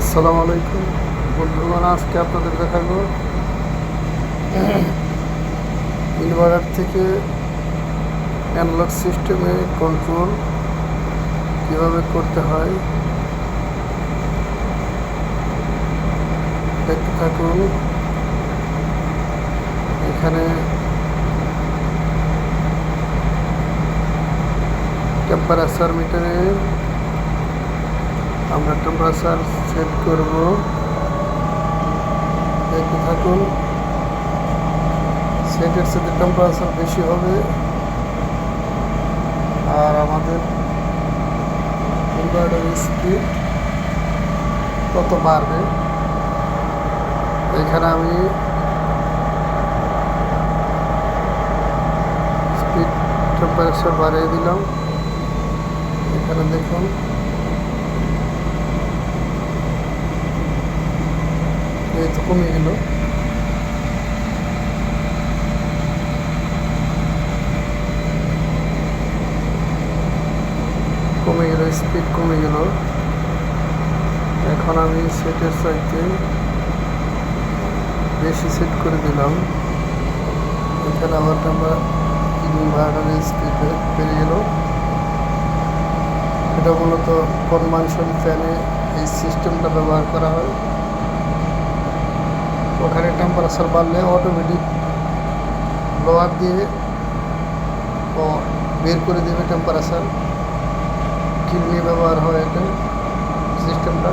আসসালামু আলাইকুম বন্ধুগণ, আজকে আপনাদের দেখাবো ইনভার্টার থেকে অ্যানালগ সিস্টেমে কন্ট্রোল কীভাবে করতে হয় দেখতে থাকুন। এখানে টেম্পারেচার মিটারে আমরা টেম্পারেচার সেট করব, দেখতে থাকুন। সেটের সাথে টেম্পারেচার বেশি হবে আর আমাদের ইনভার্টারের স্পিড কত বাড়বে। এখানে আমি স্পিড টেম্পারেচার বাড়িয়ে দিলাম। এখানে দেখুন এই তো কমে গেল। স্পিড কমে গেল। এখন আমি সেটের চাইতে বেশি সেট করে দিলাম। এখানে আবার আমরা ইনভার্টারের স্পিড বেড়ে গেল। এটা মূলত কনভেনশন ফ্যানে এই সিস্টেমটা ব্যবহার করা হয়। ওখানে টেম্পারেচার বাড়লে অটোমেটিক ব্লোয়ার দিয়ে বের করে দেবে টেম্পারেচার। কিল নিয়ে ব্যবহার হয় এটা সিস্টেমটা।